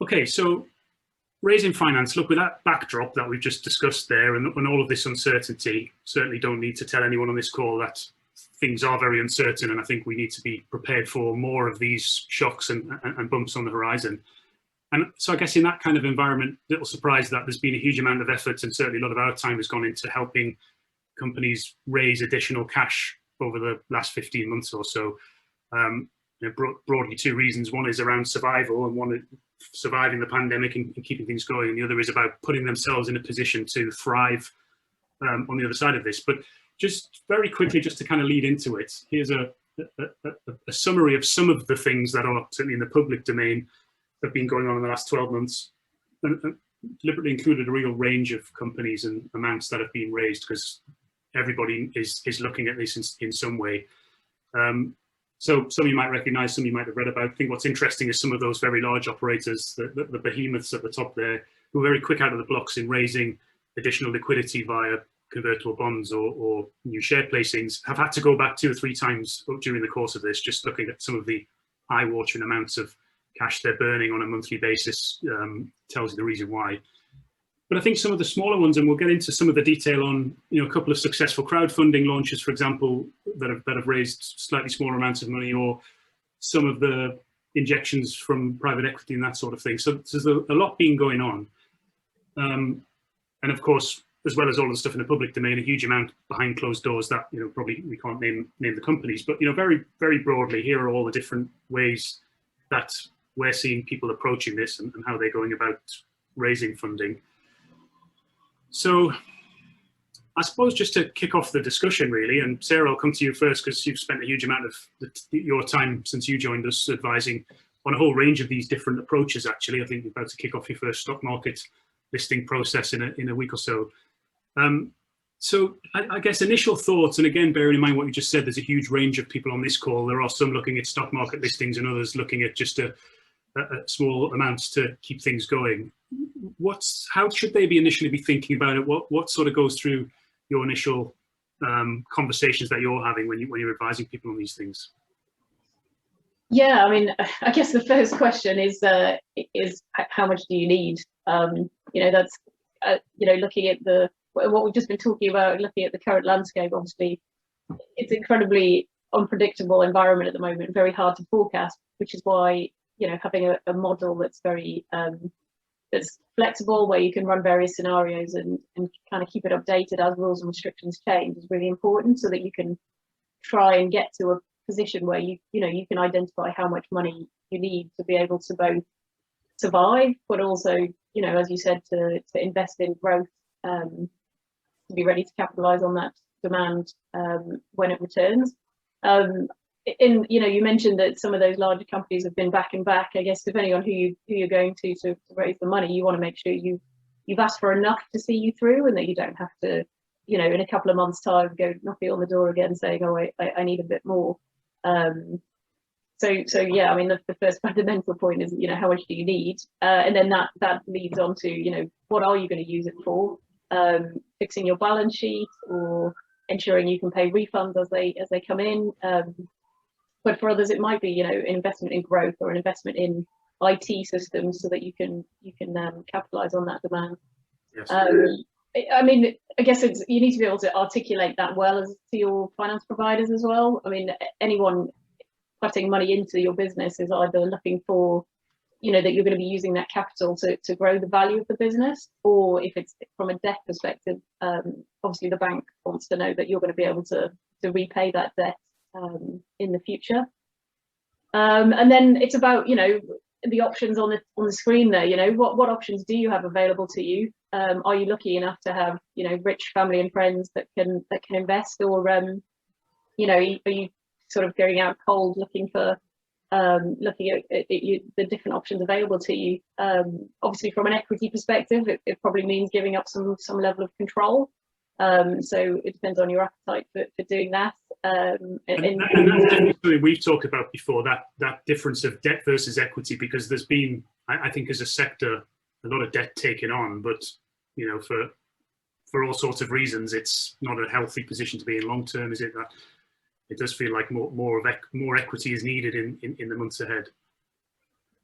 Okay, so raising finance, look, with that backdrop that we've just discussed there and all of this uncertainty, certainly don't need to tell anyone on this call that things are very uncertain, and I think we need to be prepared for more of these shocks and bumps on the horizon. And so I guess in that kind of environment, little surprise that there's been a huge amount of effort, and certainly a lot of our time has gone into helping companies raise additional cash over the last 15 months or so. Broadly two reasons. One is around survival, and one is surviving the pandemic and keeping things going. And the other is about putting themselves in a position to thrive on the other side of this. But just very quickly, just to kind of lead into it, here's a summary of some of the things that are certainly in the public domain that have been going on in the last 12 months. And deliberately included a real range of companies and amounts that have been raised, because everybody is looking at this in some way. So some you might recognize, some you might have read about. I think what's interesting is some of those very large operators, the behemoths at the top there, who are very quick out of the blocks in raising additional liquidity via convertible bonds or new share placings, have had to go back 2 or 3 times during the course of this, just looking at some of the eye-watering amounts of cash they're burning on a monthly basis tells you the reason why. But I think some of the smaller ones, and we'll get into some of the detail on, a couple of successful crowdfunding launches, for example, that have raised slightly smaller amounts of money, or some of the injections from private equity and that sort of thing. So there's a lot being going on. And of course, as well as all the stuff in the public domain, a huge amount behind closed doors that, probably we can't name the companies, but, very, very broadly, here are all the different ways that we're seeing people approaching this and how they're going about raising funding. So I suppose just to kick off the discussion, really, and Sarah, I'll come to you first, because you've spent a huge amount of your time since you joined us advising on a whole range of these different approaches, actually. I think you're about to kick off your first stock market listing process in a week or so. So I guess initial thoughts, and again, bearing in mind what you just said, there's a huge range of people on this call. There are some looking at stock market listings and others looking at just a small amounts to keep things going. How should they initially be thinking about it? What sort of goes through your initial conversations that you're having when you're advising people on these things? Yeah, I mean, I guess the first question is how much do you need? That's looking at what we've just been talking about, looking at the current landscape. Obviously, it's incredibly unpredictable environment at the moment, very hard to forecast, which is why having a model that's very that's flexible, where you can run various scenarios and kind of keep it updated as rules and restrictions change, is really important, so that you can try and get to a position where you can identify how much money you need to be able to both survive, but also, as you said, to invest in growth, to be ready to capitalize on that demand when it returns. You mentioned that some of those larger companies have been back and back. I guess depending on who you're going to raise the money, you want to make sure you've asked for enough to see you through, and that you don't have to, in a couple of months' time, go knocking on the door again saying, "Oh, I need a bit more." So yeah, I mean, the first fundamental point is, how much do you need, and then that leads on to, what are you going to use it for? Fixing your balance sheet, or ensuring you can pay refunds as they come in. But for others, it might be, an investment in growth or an investment in IT systems, so that you can capitalize on that demand. Yes. I mean, I guess you need to be able to articulate that well as to your finance providers as well. I mean, anyone putting money into your business is either looking for, that you're going to be using that capital to grow the value of the business, or if it's from a debt perspective, obviously the bank wants to know that you're going to be able to repay that debt in the future. And then it's about, the options on the screen there. What options do you have available to you? Are you lucky enough to have, rich family and friends that can invest, or are you sort of going out cold looking at the different options available to you? Obviously, from an equity perspective, it probably means giving up some level of control. So it depends on your appetite for doing that. And that's definitely something we've talked about before, that difference of debt versus equity, because there's been, I think, as a sector, a lot of debt taken on, but for all sorts of reasons, it's not a healthy position to be in long term, is it? That it does feel like more equity is needed in the months ahead.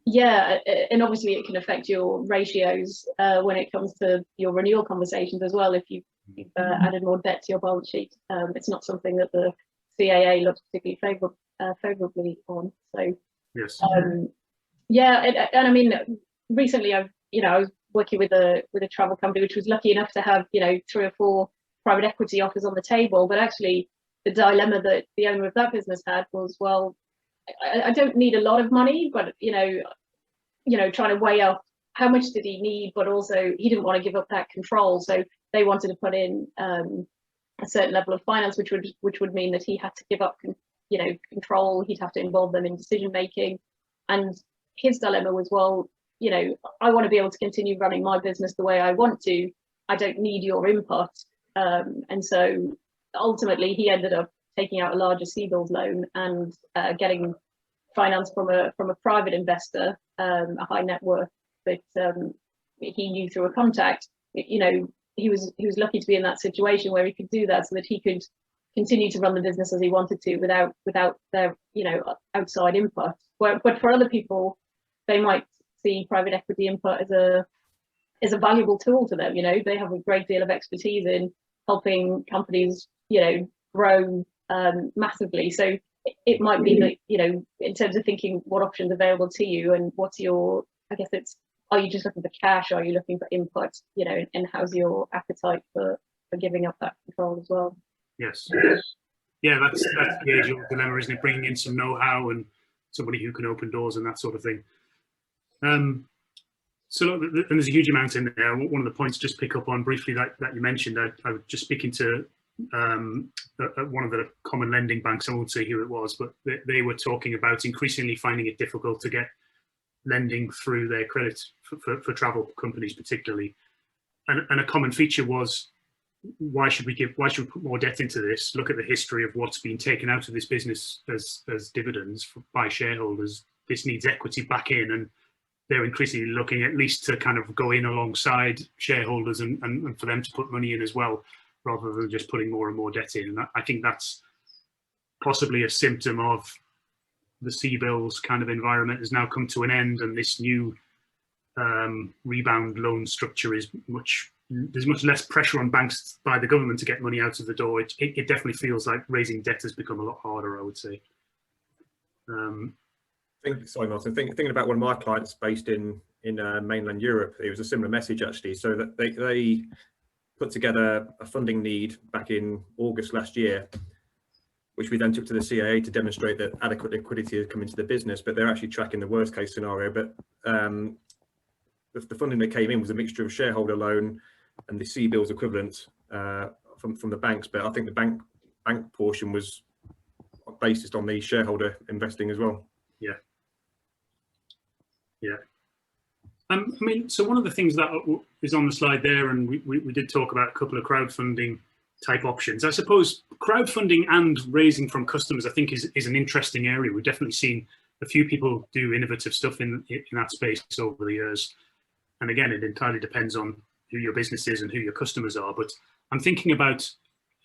Yeah, and obviously it can affect your ratios when it comes to your renewal conversations as well. If you've added more debt to your balance sheet, it's not something that the CAA looks particularly favorably on. So Yes. yeah, and I mean, recently I was working with a travel company which was lucky enough to have 3 or 4 private equity offers on the table, but actually the dilemma that the owner of that business had was, well, I don't need a lot of money, but trying to weigh up how much did he need, but also he didn't want to give up that control. So they wanted to put in a certain level of finance, which would mean that he had to give up, control. He'd have to involve them in decision making, and his dilemma was, well, I want to be able to continue running my business the way I want to. I don't need your input, and so ultimately he ended up taking out a larger CBILS loan and getting finance from a private investor, a high net worth that he knew through a contact. He was lucky to be in that situation where he could do that, so that he could continue to run the business as he wanted to without their outside input. But for other people, they might see private equity input as a valuable tool to them. They have a great deal of expertise in helping companies grow massively. So it might be that in terms of thinking what options available to you, and what's your, I guess it's, are you just looking for cash, are you looking for input, and how's your appetite for giving up that control as well? Yes. Yeah, that's the age-old dilemma, isn't it? Bringing in some know-how and somebody who can open doors and that sort of thing. So there's a huge amount in there. One of the points just pick up on briefly that you mentioned, I was just speaking to one of the common lending banks. I won't say who it was, but they were talking about increasingly finding it difficult to get lending through their credit for travel companies particularly. And a common feature was, why should we put more debt into this? Look at the history of what's been taken out of this business as dividends by shareholders. This needs equity back in, and they're increasingly looking at least to kind of go in alongside shareholders and for them to put money in as well, rather than just putting more and more debt in. And I think that's possibly a symptom of the CBILS kind of environment has now come to an end, and this new rebound loan structure is there's much less pressure on banks by the government to get money out of the door. It definitely feels like raising debt has become a lot harder, I would say. Sorry, Martin. Thinking about one of my clients based in mainland Europe, it was a similar message actually. So that they put together a funding need back in August last year, which we then took to the CAA to demonstrate that adequate liquidity had come into the business. But they're actually tracking the worst case scenario. But the funding that came in was a mixture of shareholder loan and the CBILS equivalent from the banks. But I think the bank portion was based on the shareholder investing as well. Yeah. Yeah. I mean, so one of the things that is on the slide there, and we did talk about a couple of crowdfunding type options. I suppose crowdfunding and raising from customers, I think, is an interesting area. We've definitely seen a few people do innovative stuff in that space over the years. And again, it entirely depends on who your business is and who your customers are. But I'm thinking about,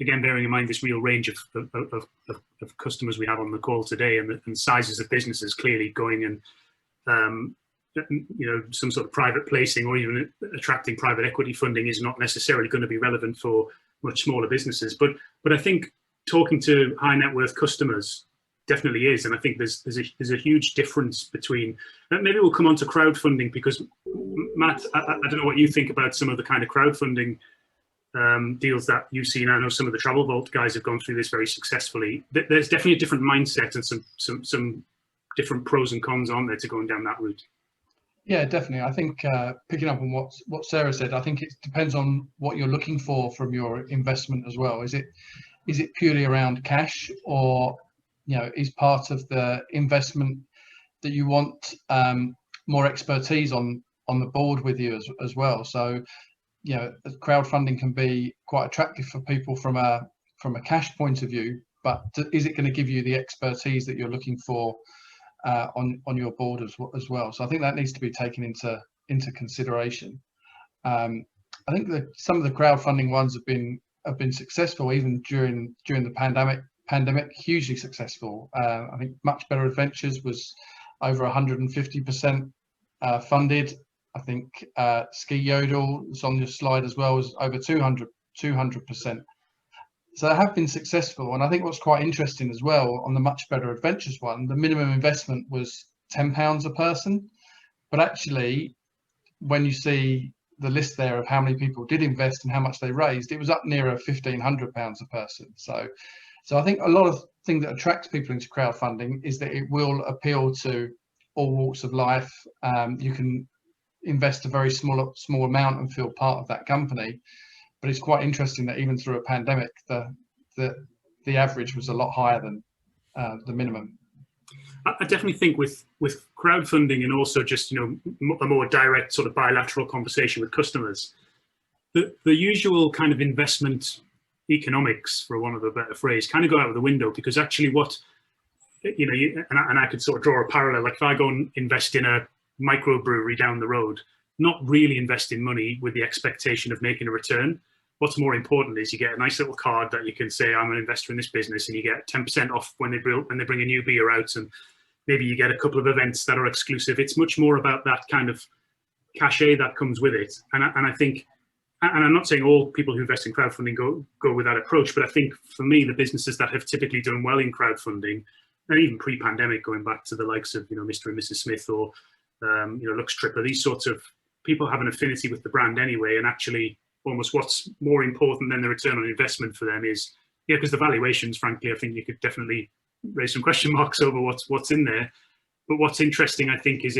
again, bearing in mind this real range of customers we have on the call today, and sizes of businesses clearly going and some sort of private placing or even attracting private equity funding is not necessarily going to be relevant for much smaller businesses. But I think talking to high net worth customers definitely is, and I think there's a huge difference between. Maybe we'll come on to crowdfunding, because Matt, I don't know what you think about some of the kind of crowdfunding deals that you've seen. I know some of the Travel Vault guys have gone through this very successfully. There's definitely a different mindset and some different pros and cons on there to going down that route. Yeah, definitely. I think picking up on what Sarah said, I think it depends on what you're looking for from your investment as well. Is it purely around cash, or is part of the investment that you want more expertise on the board with you as well? So crowdfunding can be quite attractive for people from a cash point of view, but is it going to give you the expertise that you're looking for on your board as well? So I think that needs to be taken into consideration. I think that some of the crowdfunding ones have been successful even during the pandemic, hugely successful. I think Much Better Adventures was over 150% funded. I think Ski Yodel is on your slide as well, is over 200%. So they have been successful. And I think what's quite interesting as well on the Much Better Adventures one, the minimum investment was £10 a person. But actually, when you see the list there of how many people did invest and how much they raised, it was up nearer £1,500 a person. So I think a lot of things that attracts people into crowdfunding is that it will appeal to all walks of life. You can invest a very small amount and feel part of that company. But it's quite interesting that even through a pandemic, the average was a lot higher than the minimum. I definitely think with crowdfunding and also just, you know, a more direct sort of bilateral conversation with customers, the usual kind of investment economics, for want of a better phrase, kind of go out of the window, because actually what, you know, and I could sort of draw a parallel, like if I go and invest in a microbrewery down the road, not really investing money with the expectation of making a return. What's more important is you get a nice little card that you can say, I'm an investor in this business, and you get 10% off when they bring a new beer out, and maybe you get a couple of events that are exclusive. It's much more about that kind of cachet that comes with it. And I think, and I'm not saying all people who invest in crowdfunding go with that approach, but I think for me, the businesses that have typically done well in crowdfunding, and even pre-pandemic, going back to the likes of, you know, Mr. and Mrs. Smith or, you know, Lux Tripper, these sorts of people have an affinity with the brand anyway, and actually almost what's more important than the return on investment for them is, yeah, because the valuations, frankly, I think you could definitely raise some question marks over what's in there. But what's interesting, I think, is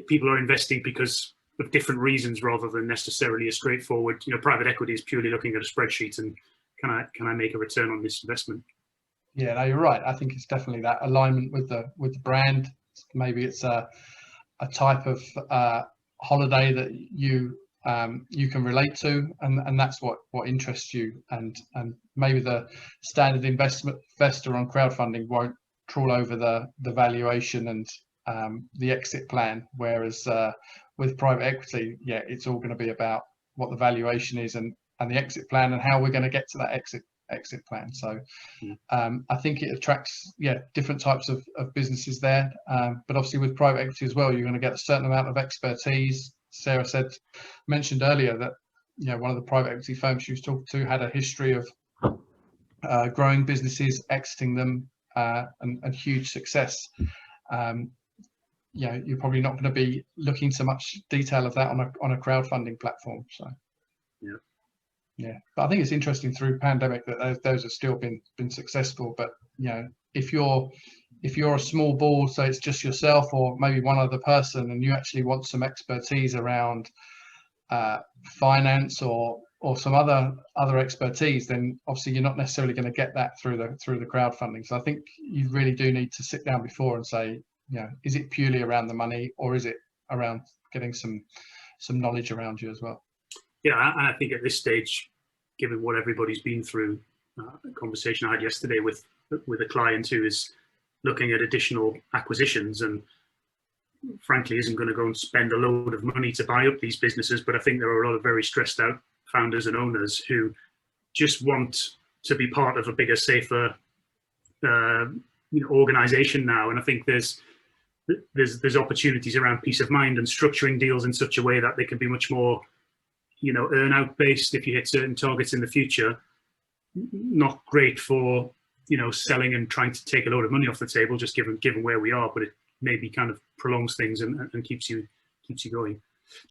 people are investing because of different reasons rather than necessarily a straightforward, you know, private equity is purely looking at a spreadsheet and can I make a return on this investment? Yeah, no, you're right. I think it's definitely that alignment with the brand. Maybe it's a type of holiday that you can relate to, and that's what interests you, and maybe the standard investor on crowdfunding won't trawl over the valuation and the exit plan, whereas with private equity, yeah, it's all going to be about what the valuation is and the exit plan and how we're going to get to that exit plan. So I think it attracts different types of businesses there, but obviously with private equity as well, you're going to get a certain amount of expertise. Sarah mentioned earlier that, you know, one of the private equity firms she was talking to had a history of growing businesses, exiting them, and huge success. You know, you're probably not going to be looking so much detail of that on a crowdfunding platform. So yeah, but I think it's interesting through pandemic that those have still been successful. But you know, if you're a small board, so it's just yourself or maybe one other person, and you actually want some expertise around finance or some other expertise, then obviously you're not necessarily going to get that through the crowdfunding. So I think you really do need to sit down before and say, you know, is it purely around the money, or is it around getting some knowledge around you as well? Yeah, and I think at this stage, given what everybody's been through, a conversation I had yesterday with a client who is looking at additional acquisitions and frankly isn't going to go and spend a load of money to buy up these businesses, but I think there are a lot of very stressed out founders and owners who just want to be part of a bigger, safer organization now. And I think there's opportunities around peace of mind and structuring deals in such a way that they can be much more, you know, earn out based if you hit certain targets in the future. Not great for, you know, selling and trying to take a load of money off the table, just given where we are, but it maybe kind of prolongs things and keeps you going.